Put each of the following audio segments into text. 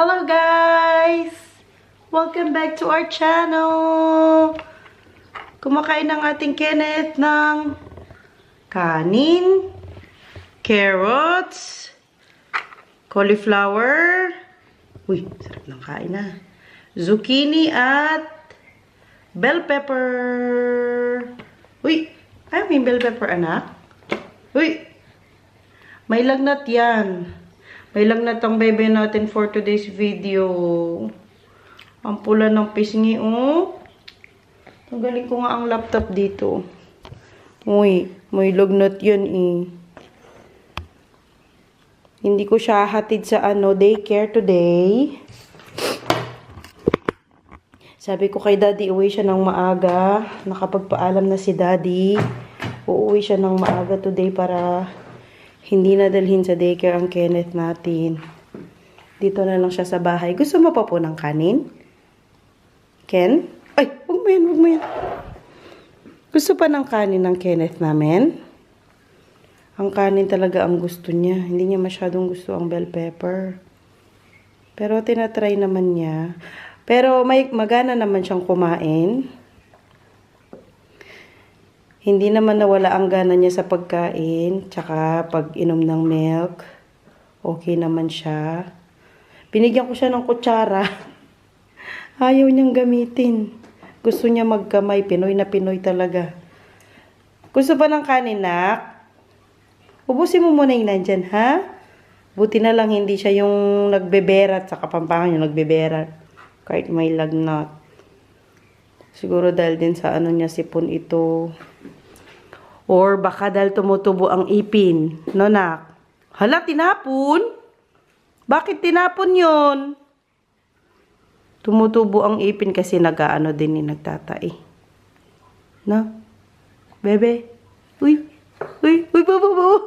Hello guys! Welcome back to our channel! Kumakain ng ating Kenneth ng kanin, carrots, cauliflower, uy, sarap ng kain na, zucchini at bell pepper. Uy, ay may bell pepper anak? Uy, may lagnat yan. May lagnat ang bebe natin for today's video. Ang pula ng pisngi, oh. Tanggalin ko nga ang laptop dito. Uy, may lagnat yan, eh. Hindi ko siya hatid sa daycare today. Sabi ko kay daddy, uwi siya ng maaga. Nakapagpaalam na si daddy. Uuwi siya ng maaga today para hindi na dalhin sa daycare ang Kenneth natin. Dito na lang siya sa bahay. Gusto mo pa po ng kanin? Ken? Ay, huwag mo yan, huwag mo yan. Gusto pa ng kanin ng Kenneth namin? Ang kanin talaga ang gusto niya. Hindi niya masyadong gusto ang bell pepper. Pero tinatry naman niya. Pero may magana naman siyang kumain. Hindi naman nawala ang gana niya sa pagkain, tsaka pag-inom ng milk. Okay naman siya. Binigyan ko siya ng kutsara. Ayaw niyang gamitin. Gusto niya magkamay. Pinoy na Pinoy talaga. Gusto pa ng kanin, nak? Ubusin mo muna yung nandyan, ha? Buti na lang hindi siya yung nagbeberat sa Kapampangan yung nagbeberat. Kahit may lagnat. Siguro dahil din sa niya sipon ito. Or baka dahil tumutubo ang ipin. No, nak? Hala, tinapon? Bakit tinapon yon? Tumutubo ang ipin kasi nag-aano din nagtatai. No? Bebe? Uy! Uy! Uy! Baba!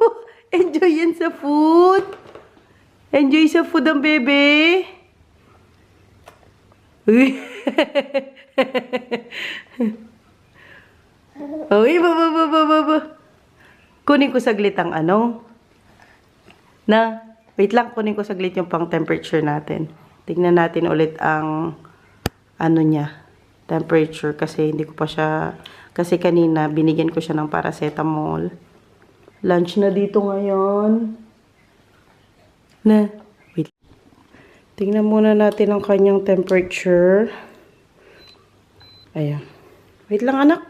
Enjoy yan sa food! Enjoy sa food ang bebe! Uy! Uy, baba. Kunin ko saglit ang wait lang, kunin ko saglit yung pang temperature natin. Tignan natin ulit ang niya, temperature kasi hindi ko pa siya, kasi kanina binigyan ko siya ng paracetamol. Lunch na dito ngayon. Wait. Tignan muna natin ang kanyang temperature. Ayan. Wait lang, anak.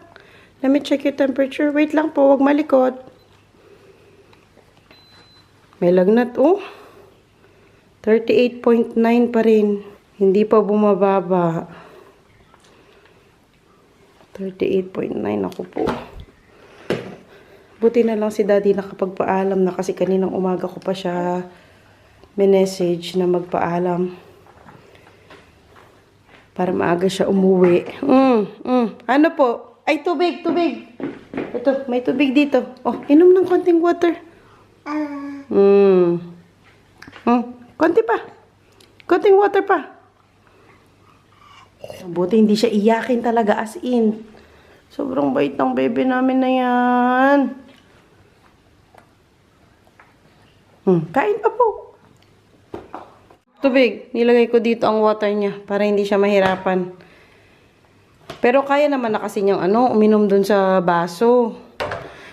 Let me check your temperature. Wait lang po, huwag malikot. May lagnat, oh. 38.9 pa rin. Hindi pa bumababa. 38.9 ako po. Buti na lang si daddy nakapagpaalam na kasi kaninang umaga ko pa siya message na magpaalam. Para maaga siya umuwi. Ano po? Ay, tubig. Ito, may tubig dito. Oh, inom ng konting water. Konti pa. Konting water pa. Buti hindi siya iyakin talaga as in. Sobrang bait ng baby namin na yan. Kain pa po. Tubig. Nilagay ko dito ang water niya para hindi siya mahirapan. Pero kaya naman na kasi niyang uminom dun sa baso.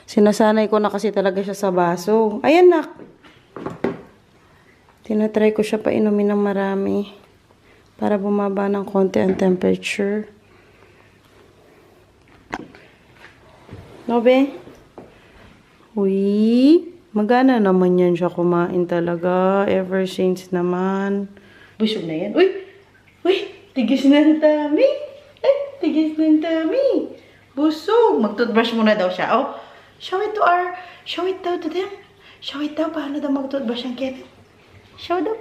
Sinasanay ko na kasi talaga siya sa baso. Ayan, nak. Tinatry ko siya pa inumin ng marami. Para bumaba ng konti ang temperature. No, be? Uy. Magana naman yan siya kumain talaga. Ever since naman. Busog na yan. Uy! Tigis na ang tummy. Tigis ng tummy. Busog. Mag-toothbrush muna daw siya. Oh, show it daw to them. Show it daw paano daw mag-toothbrush ang Kenneth. Show daw.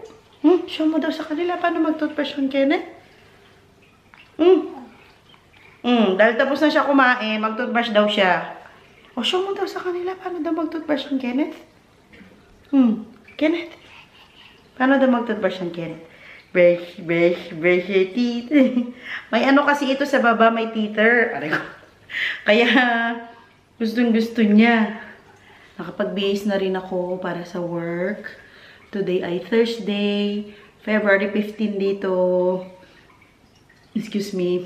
Show mo daw sa kanila paano mag-toothbrush ang Kenneth. Dahil tapos na siya kumain, mag-toothbrush daw siya. Oh, show mo daw sa kanila paano daw mag-toothbrush ang Kenneth. Kenneth. Paano daw mag-toothbrush ang Kenneth? Brush your teeth. May kasi ito sa baba, may teether. Kaya, gusto niya. Nakapag-bihis na rin ako para sa work. Today ay Thursday. February 15 dito. Excuse me.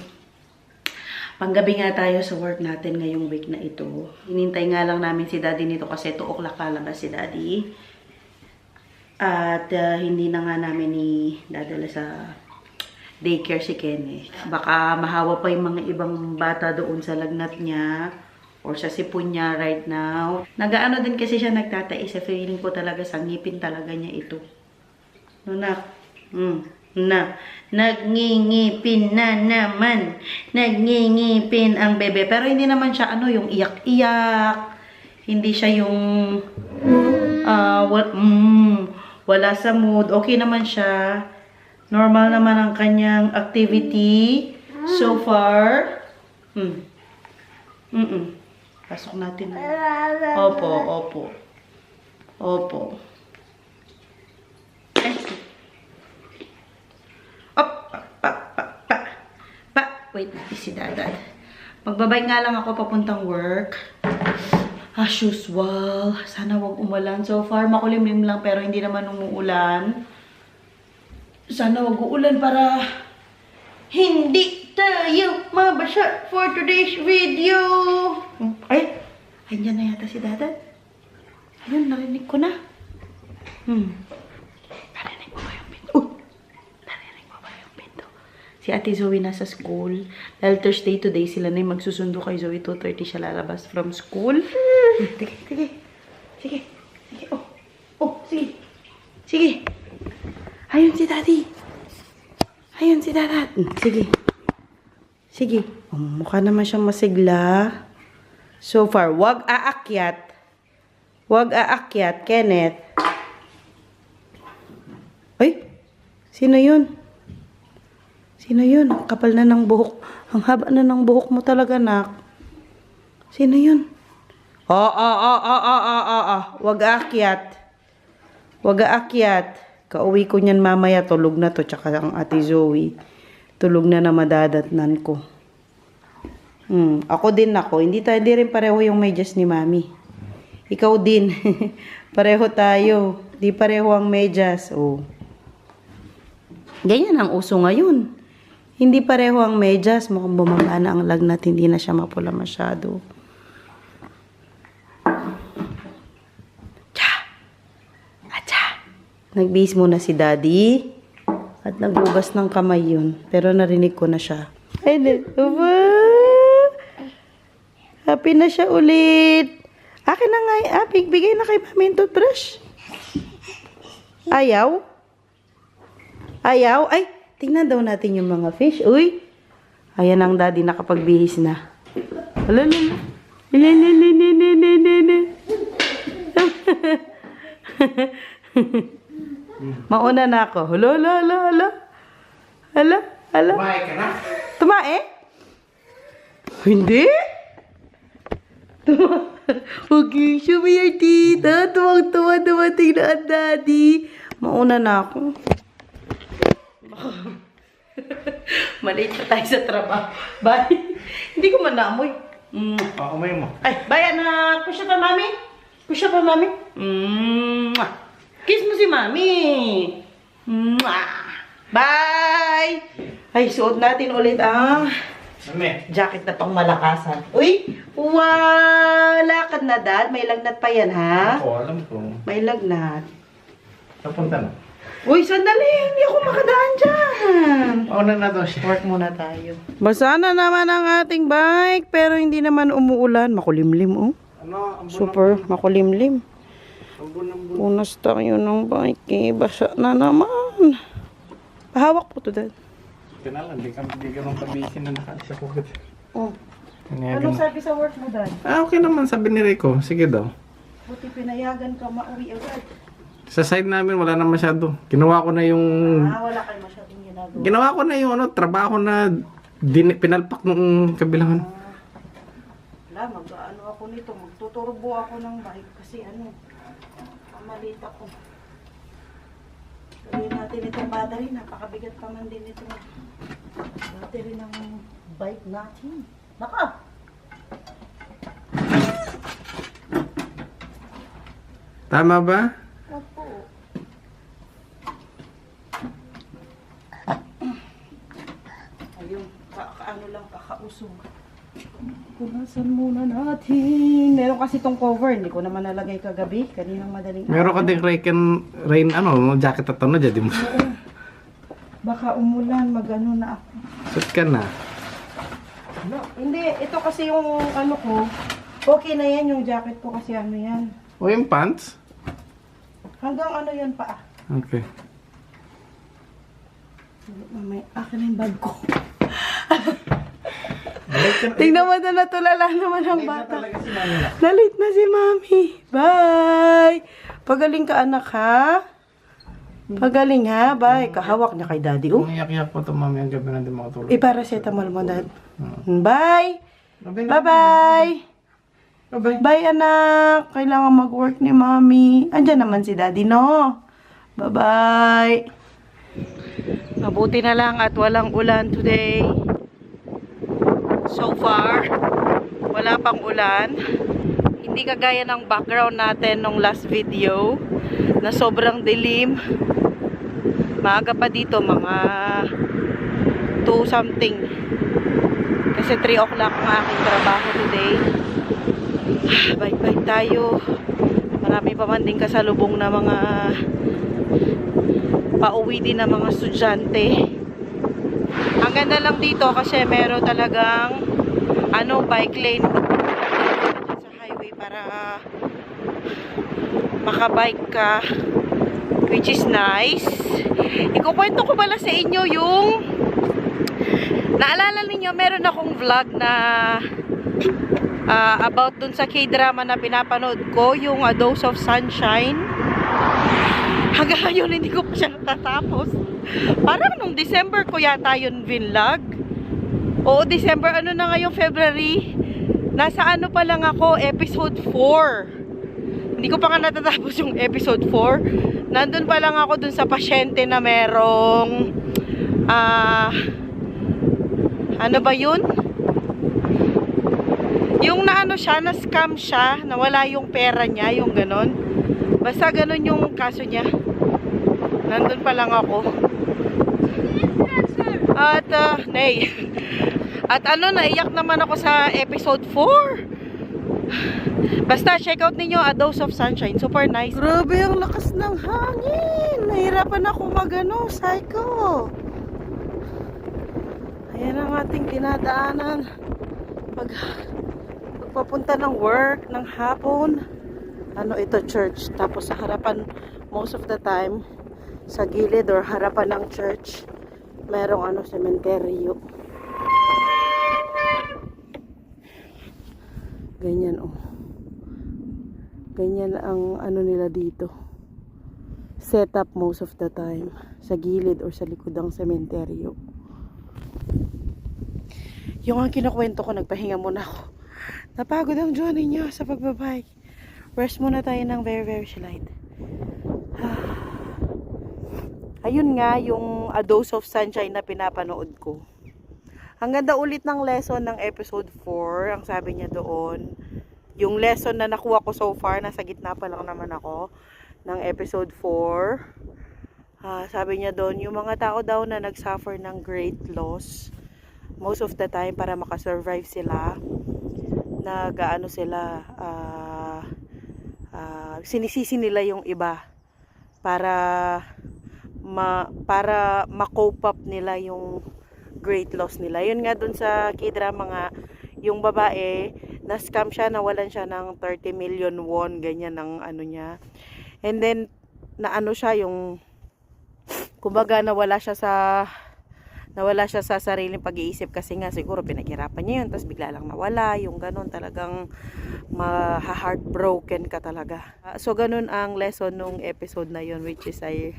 Panggabi nga tayo sa work natin ngayong week na ito. Hinintay nga lang namin si Daddy nito kasi 2 o'clock lalabas si Daddy. At hindi na nga namin dadala sa daycare si Kenneth. Baka mahawa pa yung mga ibang bata doon sa lagnat niya or sa sipon niya right now. Nagaano din kasi siya nagtatais. Sa feeling ko talaga sa ngipin talaga niya ito. No, nagngingipin na naman. Nagngingipin ang bebe. Pero hindi naman siya yung iyak-iyak. Hindi siya yung wala sa mood. Okay naman siya. Normal naman ang kanyang activity so far. Pasok natin. Opo. Wait, si Dada. Magbabay nga lang ako papuntang work. As usual. Sana wag umulan. So far, makulimlim lang pero hindi naman umuulan. Sana wag uulan para hindi tayo mabasa for today's video. Ay, andyan na yata si Dada. Ayun, narinig ko na. Narinig mo ba yung pinto? Narinig mo ba yung pinto? Si Ate Zoe nasa school. Dahil Thursday today, sila na yung magsusundo kay Zoe. 2:30 siya lalabas from school. Sige. Sige. Ayun si Daddy. Ayun si Dada. Sige. Mukha naman siyang masigla. So far, wag aakyat. Kenneth. Ay, sino yun? Kapal na ng buhok. Ang haba na ng buhok mo talaga, nak. Sino yun? Wag aakyat. Kauwi ko niyan mamaya. Tulog na to. Tsaka ang Ate Zoe. Tulog na madadatnan ko. Ako din ako. Hindi rin pareho yung medyas ni Mami. Ikaw din. Pareho tayo. Di pareho ang medyas. Oh. Ganyan ang uso ngayon. Hindi pareho ang medyas. Mukhang bumaba na ang lagnat. Hindi na siya mapula masyado. Nagbihis muna si Daddy. At naghugas ng kamay yun. Pero narinig ko na siya. Ay, happy na siya ulit. Akin na nga. Bigay na kay Mami yung toothbrush. Ayaw? Ay, tingnan daw natin yung mga fish. Uy. Ayan ang Daddy nakapagbihis na. Alala. Mauna na ako. Hala. Tumae ka na? Tumae? Hindi? Okay, show me your tita. Tuwang-tuwa dumating na ang Daddy. Mauna na ako. Maliit pa tayo sa trabaho. Bye. Hindi ko man naamoy. Umay mo. Ay, bye anak. Kusya pa, Mami. Kiss mo si Mami. Bye! Ay, suot natin ulit ang jacket na pang malakasan. Uy! Lakad na, Dad. May lagnat pa yan, ha? Oo, alam ko. May lagnat. Napunta na. Uy, sandali. Hindi ako makadaan dyan. Mauna na daw siya. Work muna tayo. Basa na naman ang ating bike, pero hindi naman umuulan. Makulimlim, oh. Super makulimlim. Punas tayo ng bike, eh. Basa na naman. Pahawak po to, Dad. Kaya lang, di ka nung kabisin na nakasya ko. Oh. Anong sabi sa work mo, Dad? Okay naman, sabi ni Rico. Sige daw. Buti pinayagan ka mauwi agad. Sa side namin, wala na masyado. Ginawa ko na yung... Wala kayo masyadong ginagawa. Ginawa ko na yung trabaho na pinalpak nung kabilangan. Wala, mag-ano ako nito. Magtuturbo ako ng bike kasi mamalit ako. Gawin natin itong battery. Napakabigat pa man din ito. Battery ng bike natin. Naka! Tama ba? Opo. Punasan muna natin. Meron kasi tong cover. Hindi ko naman nalagay kagabi. Kaninang madaling Meron ka din rain jacket at ano, jadi mo. Baka umulan, magano na ako. Suot ka na. Hindi, ito kasi yung ano ko. Okay na yan, yung jacket ko kasi ano yan. O yung pants? Hanggang ano yan pa. Okay. May akin na yung bag ko. Tingnan mo na natulala naman ang bata. Nalit na si Mami. Bye! Pagaling ka anak ha. Pagaling ha. Bye. Kahawak niya kay daddy. Oh. Kung iyak-iyak po ito mami ang gabi na din makatulog. Paracetamol mo dad. Bye! Bye-bye. Bye-bye! Bye-bye. Bye anak! Kailangan mag-work ni Mami. Andyan naman si daddy no? Bye-bye! Mabuti na lang at walang ulan today. So far, wala pang ulan. Hindi kagaya ng background natin nung last video na sobrang dilim. Maaga pa dito, mga 2 something. Kasi 3 o'clock ang aking trabaho today. Bye-bye tayo. Marami pa man din kasalubong na mga pauwi din na mga estudyante. Ang ganda lang dito kasi meron talagang bike lane sa highway para makabike ka, which is nice. Ikukwento ko pala sa inyo yung naalala ninyo, meron akong vlog na about dun sa K-drama na pinapanood ko, yung A Dose of Sunshine. Hanggang ngayon hindi ko pa siya natatapos. Parang nung December ko yata yun vinlog. Oo, December, ano na ngayong February? Nasa ano pa lang ako, episode 4. Hindi ko pa nga natatapos yung episode 4. Nandun pa lang ako dun sa pasyente na merong ano ba yun? Yung naano siya, na-scam siya, nawala yung pera niya, yung ganon. Basta ganon yung kaso niya. Nandun pa lang ako. At, At naiyak naman ako sa episode 4. Basta, check out ninyo A Dose of Sunshine. Super nice. Grabe ang lakas ng hangin. Nahirapan ako psycho. Ayan ang ating dinadaanan. Pagpapunta ng work, ng hapon. Ito, church. Tapos sa harapan, most of the time, sa gilid or harapan ng church, merong sementeryo. Ganyan ganyan ang nila dito, set up most of the time sa gilid or sa likod ng sementeryo. Yung ang kinukwento ko, nagpahinga muna ako. Napagod ang journey niya sa pagbabike. Rest muna tayo ng very very slight. Ayun nga yung A Dose of Sunshine na pinapanood ko. Ang ganda ulit ng lesson ng episode 4. Ang sabi niya doon, yung lesson na nakuha ko so far, nasa gitna pa lang naman ako ng episode 4. Sabi niya doon, yung mga tao daw na nagsuffer ng great loss, most of the time para makasurvive sila, sinisisi nila yung iba para ma-cope up nila yung great loss nila. Yun nga dun sa K-drama nga, yung babae, na-scam siya, nawalan siya ng 30 million won, ganyan ng niya. And then, siya yung, kumbaga nawala siya sa sariling pag-iisip kasi nga siguro pinaghirapan niya yun, tapos bigla lang nawala, yung ganun, talagang heartbroken ka talaga. So, ganun ang lesson nung episode na yun, which is I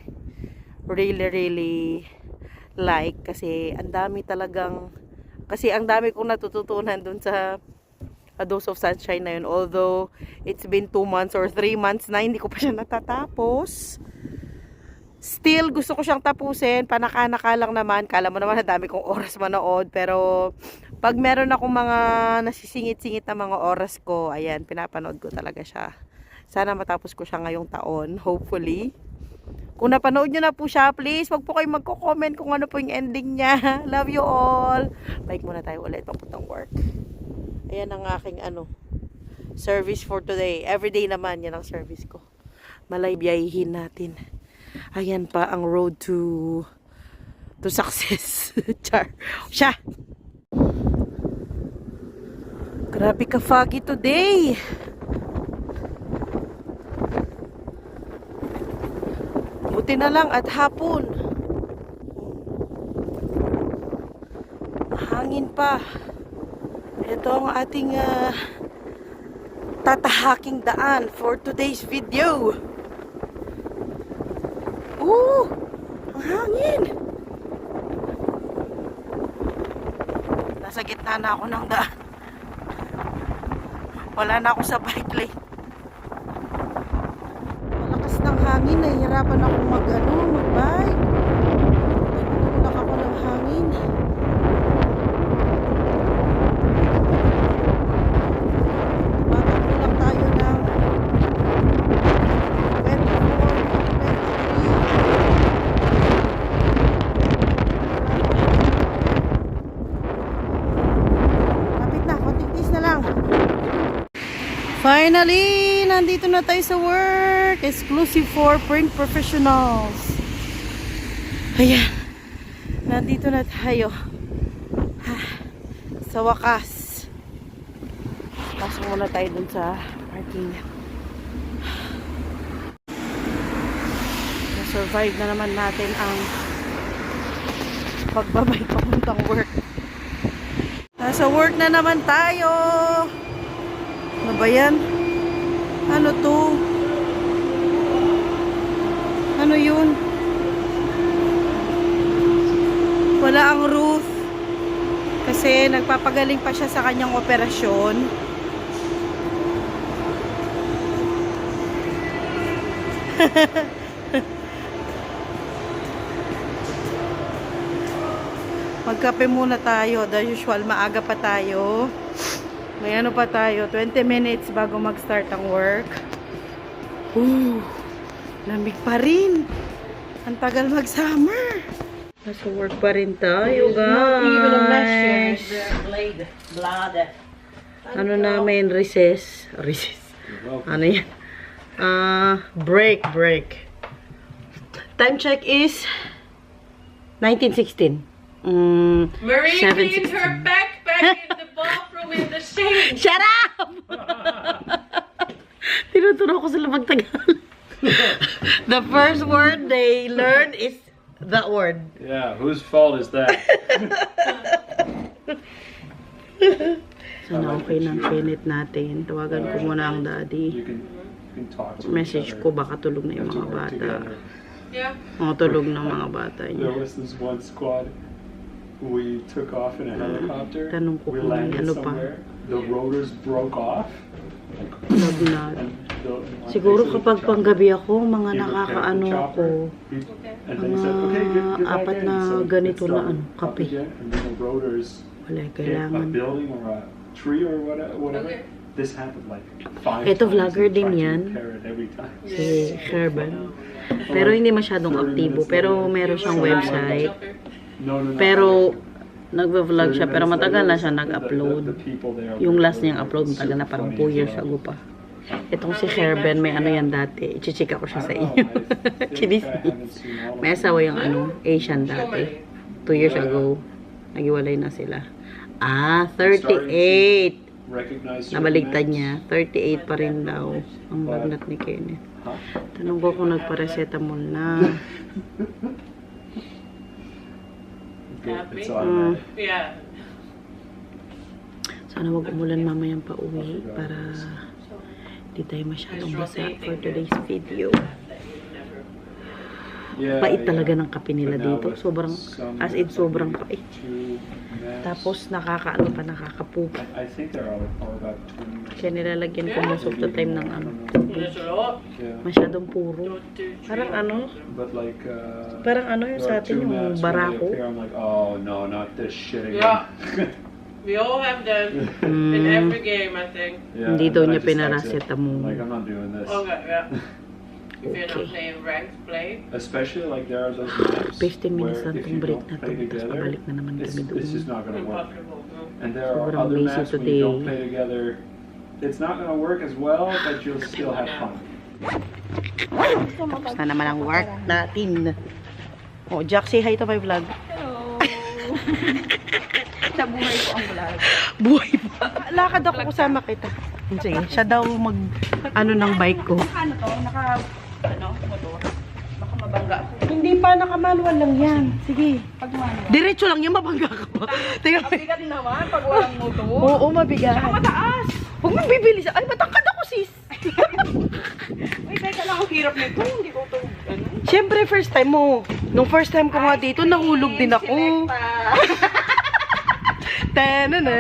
really like, kasi ang dami kong natututunan dun sa A Dose of Sunshine na yun. Although it's been 2 months or 3 months na hindi ko pa siya natatapos, still gusto ko siyang tapusin. Panaka-naka lang naman, kala mo naman na dami kong oras manood, pero pag meron akong mga nasisingit-singit na mga oras ko, ayan, pinapanood ko talaga siya. Sana matapos ko siya ngayong taon, hopefully. Kung napanood nyo na po siya, please, wag po kayo magko-comment kung ano po yung ending niya. Love you all. Bike muna tayo ulit papuntang work. Ayan ang aking service for today. Everyday naman yan ang service ko. Malay biyahihin natin. Ayan pa ang road to success. Char. Siya. Grabe ka foggy today. Buti na lang at hapon. Hangin pa. Ito ang ating tatahaking daan for today's video. Ang hangin. Nasa gitna na ako ng daan. Wala na ako sa bike lane. Malakas ng hangin. Nahihirapan ako mag-bike. Nagtutulak ako ng hangin. Matakbo lang tayo ng 24, 23. Kapit na. Konting tiis na lang. Finally, nandito na tayo sa work. Exclusive for print professionals. Ayan. Nandito na tayo. Sa wakas. Pasok muna tayo dun sa parking. Na-survive na naman natin ang pagbabay papuntang work. Nasa work na naman tayo. Ano ba yan? Ano to? Ano yun? Wala ang roof. Kasi nagpapagaling pa siya sa kanyang operasyon. Magkape muna tayo. The usual, maaga pa tayo. May ano pa tayo, 20 minutes bago mag-start ang work. Lamig pa rin. Ang tagal mag-summer. Nasa work pa rin tayo, guys. Ano namin, recess. Ano yan? Break. Time check is 19:16. Marie 7:16. leaves her backpack in the bathroom in the sink. Shut up! Tinuturo ko sila magtagal. The first word they learn is that word. Yeah, whose fault is that? Sana okay ng pinit natin. Tawagan ko muna ang daddy. You can talk to Message each ko, other. baka tulog na yung mga Work bata. together. Yeah. Mga tulog ng mga bata There niya. was this one squad. We took off in a helicopter. Tanong ko We kung may landed ano pa. somewhere. The rotors broke off. Tulog na. And Siguro kapag panggabi ako, mga he repaired the nakakaano chopper. ako. And then he said, okay, get back apat in. na So it ganito na started ano, up kape. again, and then the rotors Wala, hit a kailangan. building or a tree or whatever. Okay. This happened like 5 Ito, times. vlogger We din tried to yan. repair it every time. Si Sherban. Pero hindi masyadong aktibo. Pero meron siyang website. No. Pero nagva-vlog siya. Pero 30 matagal na minutes siya later, nag-upload. the people there Yung were last niyang upload, matagal na, parang 2 years ago pa. Itong si Sherban, may ano yan dati. Ichichika ko siya sa inyo. Chinismis. May asawa yung Asian dati. 2 years ago. Nagiwalay na sila. 38. Nabaligtad niya. 38 pa rin daw. Ang lagnat ni Kenneth. Tanong ko kung nagpa-resetamol na. It's automatic. Yeah. Sana wag umulan mamayang pauwi para di tayo masyadong basa for today's video. Yeah, Pait talaga yeah. ng kape nila But now dito. with Sobrang, some as in, sobrang like pait. 2 max. Tapos nakakapupo. I think they're all about 20. Kaya nilalagyan ko most of the time ng Yes, or Yeah. masyadong puro. Parang But like, parang yung sa atin, yung barako. I'm like, oh no, not this shit again. Yeah. We all have them in every game, I think. Yeah, Hindi and daw then niya I just exit. pinaracetamol. Like, I'm not doing this. Okay, yeah. If you're not playing ranked play. Especially like there are those maps 15 minutes where lang if tong you break don't na to. play Tapos together, pabalik na naman kami it's just doon. not gonna work. Impossible. No. And there are Sobrang other busy maps when you today. don't play together, it's not gonna work as well, but you'll still have fun. Tapos na naman ang work natin. Oh, Jack, say hi to my vlog. Sa buhay ko ang vlog. Buhay pa. Lakad ako kasama kita. Sige, siya daw mag, ano ng bike ko. Ano to? Motor? Baka mabangga ako. Hindi pa, nakamanual lang yan. Sige. Pag manual. Diretso lang yan, mabangga ka pa. Tingnan mo. Mabigat naman pag walang motor. Oo, mabigat. Mataas! Huwag mong bibilis. Ay, matangkad ako, sis. Uy, teka lang, ang hirap nito. Hindi ko ito, ano? Siyempre, first time mo. Nung first time ko nga dito, nahulog din ako. Tanana.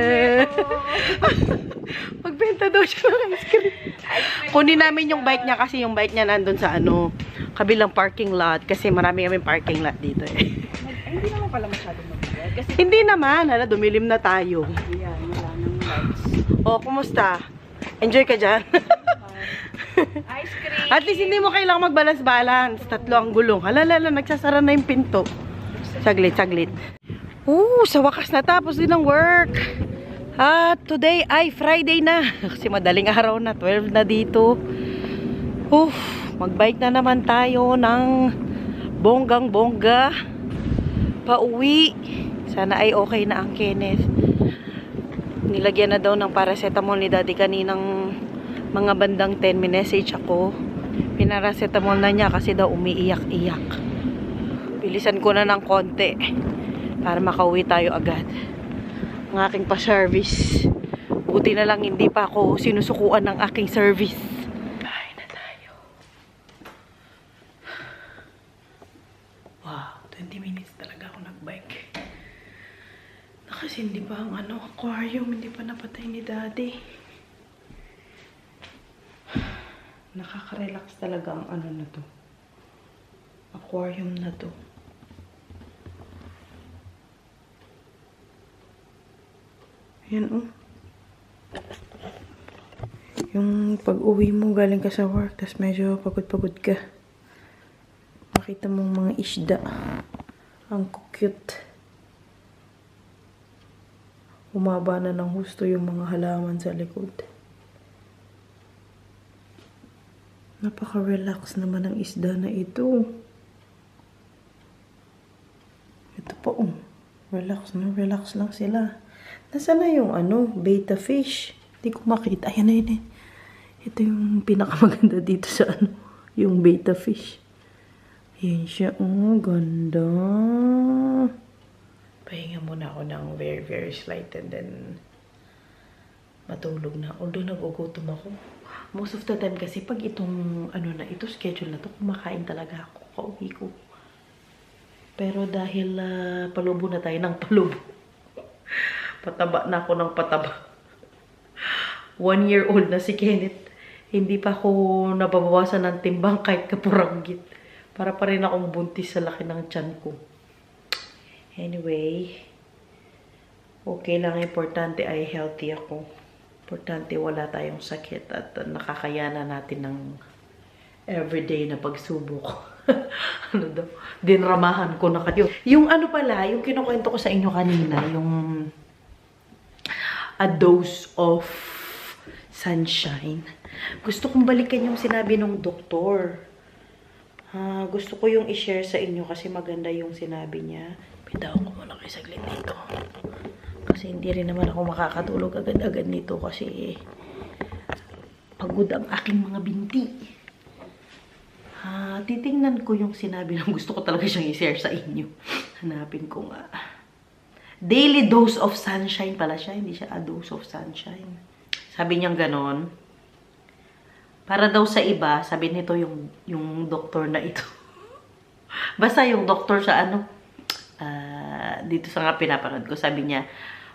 Magbenta daw siya ng ice cream. Kunin namin yung bike niya kasi yung bike niya nandun sa ano, kabilang parking lot. Kasi marami kaming parking lot dito eh. Ay, hindi naman pala masyadong mabigat. Kasi Hindi naman, hala, dumilim na tayo. yan, wala nang lights. O, kumusta? Enjoy ka dyan? Ice cream! At least hindi mo kailangang mag-balance-balance. Tatlo ang gulong. Halala, nagsasara na yung pinto. Saglit, saglit. Sa wakas natapos din ang work. At today ay Friday na. Kasi madaling araw na, 12 na dito. Magbike na naman tayo ng bonggang-bongga. Pauwi. Sana ay okay na ang Kenneth. Nilagyan na daw ng paracetamol ni Daddy kaninang mga bandang 10 message ako. Pinaracetamol na niya kasi daw umiiyak-iyak. Bilisan ko na ng konti para makauwi tayo agad. Ang aking pa-service. Buti na lang hindi pa ako sinusukuan ng aking service. Bahay na tayo. Wow, 20 minutes talaga ako nagbike. Kasi hindi pa ang aquarium, hindi pa napatay ni Daddy. Nakaka-relax talaga ang na to. Aquarium na to. Yan Yung pag-uwi mo, galing ka sa work, tas medyo pagod-pagod ka. Makita mong mga isda. Ang cute. Umaba na ng husto yung mga halaman sa likod. Napaka-relax naman ang isda na ito. Ito pa relax lang sila. Nasaan na yung beta fish? Hindi ko makita. Ayan na yun. Ito yung pinakamaganda dito sa yung beta fish. Ayan siya. Ganda. Pahinga muna ako ng very, very slight and then matulog na. Although nagugutom ako. Most of the time kasi pag itong ito schedule na to, kumakain talaga ako. Kauwi ko. Pero dahil palubo na tayo ng palubo. Pataba na ako ng pataba. 1-year-old na si Kenneth. Hindi pa ako nababawasan ng timbang kahit kapuranggit. Para pa rin akong buntis sa laki ng tiyan ko. Anyway, okay lang. Importante ay healthy ako. Importante wala tayong sakit at nakakayanan natin ng everyday na pagsubok. Dinramahan ko na kayo. Yung pala, yung kinukwento ko sa inyo kanina, yung a dose of sunshine. Gusto kong balikan yung sinabi ng doktor. Gusto ko yung i-share sa inyo kasi maganda yung sinabi niya. Bitawan ko muna kayo saglit dito. Kasi hindi rin naman ako makakatulog agad-agad nito kasi pagod ang aking mga binti. Titingnan ko yung sinabi ng gusto ko talaga siyang i-share sa inyo. Hanapin ko nga. Daily dose of sunshine pala siya. Hindi siya a dose of sunshine. Sabi niyang ganon. Para daw sa iba, sabi nito yung doktor na ito. Basta yung doktor sa dito sa nga pinapanood ko, sabi niya,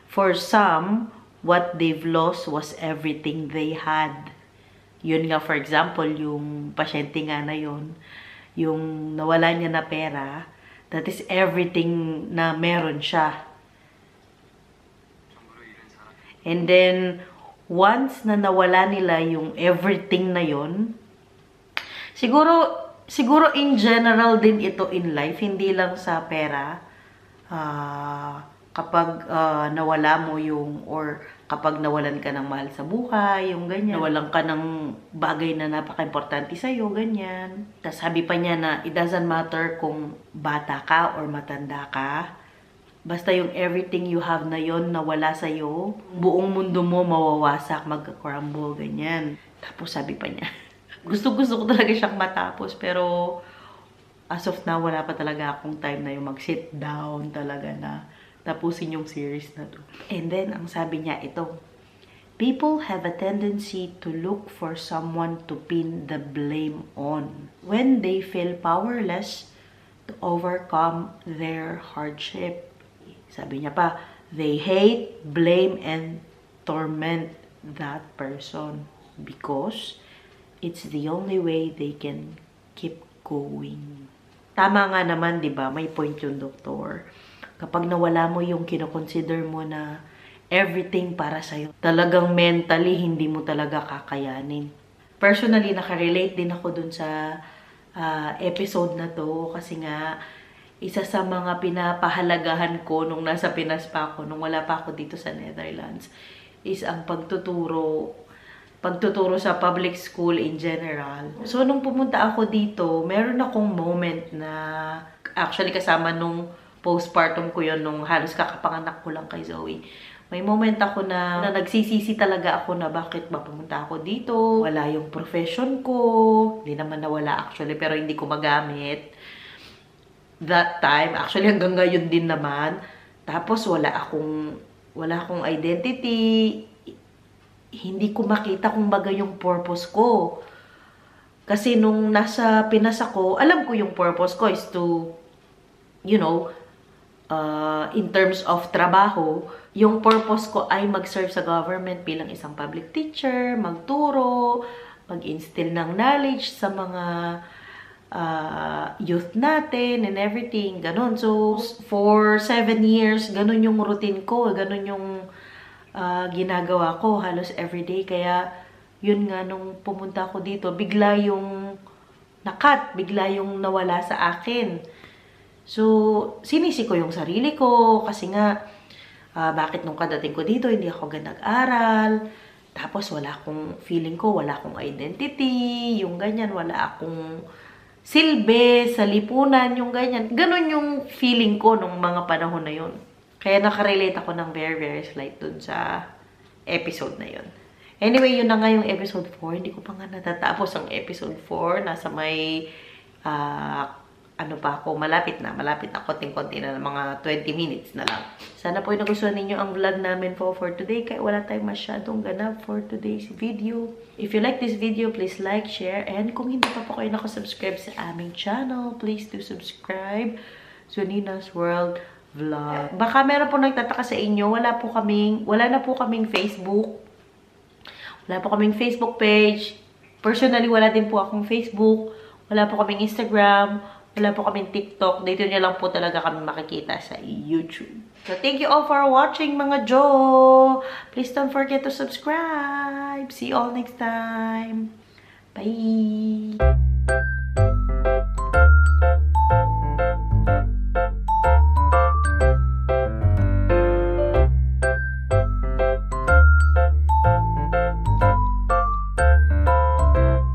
for some, what they've lost was everything they had. Yun nga, for example, yung pasyente nga na yun, yung nawala niya na pera, that is everything na meron siya. And then, once na nawala nila yung everything na yun, Siguro in general din ito in life, hindi lang sa pera. Kapag nawala mo yung, or kapag nawalan ka ng mahal sa buhay, yung ganyan. Nawalan ka ng bagay na napaka-importante sa'yo, ganyan. Tapos sabi pa niya na it doesn't matter kung bata ka or matanda ka. Basta yung everything you have na yon nawala sa'yo, buong mundo mo mawawasak, magka-crumble, ganyan. Tapos sabi pa niya, gusto-gusto ko talaga siyang matapos, pero as of now, wala pa talaga akong time na yung mag-sit down talaga na tapusin yung series na to. And then, ang sabi niya ito, people have a tendency to look for someone to pin the blame on when they feel powerless to overcome their hardship. Sabi niya pa, they hate, blame, and torment that person because it's the only way they can keep going. Tama nga naman, di ba? May point yung doktor. Kapag nawala mo yung kinoconsider mo na everything para sa'yo, talagang mentally, hindi mo talaga kakayanin. Personally, nakarelate din ako dun sa episode na to kasi nga, isa sa mga pinapahalagahan ko nung nasa Pinas pa ako, nung wala pa ako dito sa Netherlands, is ang pagtuturo sa public school in general. So, nung pumunta ako dito, meron akong moment na, actually kasama nung postpartum ko yun, nung halos kakapanganak ko lang kay Zoe. May moment ako na nagsisisi talaga ako na bakit ba pumunta ako dito. Wala yung profession ko. Hindi naman nawala actually, pero hindi ko magamit. That time, actually hanggang ngayon din naman. Tapos wala akong identity. Hindi ko makita kung baga yung purpose ko. Kasi nung nasa Pinas ako, alam ko yung purpose ko is to, you know, in terms of trabaho, yung purpose ko ay mag-serve sa government bilang isang public teacher, magturo, mag-instill ng knowledge sa mga youth natin and everything, ganun. So, for 7 years, ganun yung routine ko, ganun yung ginagawa ko halos everyday. Kaya, yun nga, nung pumunta ako dito, bigla yung nakat, bigla yung nawala sa akin. So, sinisi ko yung sarili ko kasi nga, bakit nung kadating ko dito, hindi ako nag-aral. Tapos, wala akong feeling ko, wala akong identity, yung ganyan, wala akong silbi sa lipunan, yung ganyan. Ganon yung feeling ko nung mga panahon na yun. Kaya nakarelate ako ng very, very slight dun sa episode na yun. Anyway, yun na nga yung episode 4. Hindi ko pa nga natatapos ang episode 4. Nasa may, ano pa ako, malapit na konting-konti na, mga 20 minutes na lang. Sana po nagustuhan ninyo ang vlog namin for today, kaya wala tayong masyadong ganap for today's video. If you like this video, please like, share, and kung hindi pa po kayo nakasubscribe sa aming channel, please do subscribe to Nina's World Vlog. Baka meron po nagtataka sa inyo, wala na po kaming Facebook. Wala po kaming Facebook page. Personally, wala din po akong Facebook. Wala po kaming Instagram. Wala po kaming TikTok. Dito nyo lang po talaga kami makikita sa YouTube. So, thank you all for watching, mga Jo! Please don't forget to subscribe. See you all next time. Bye!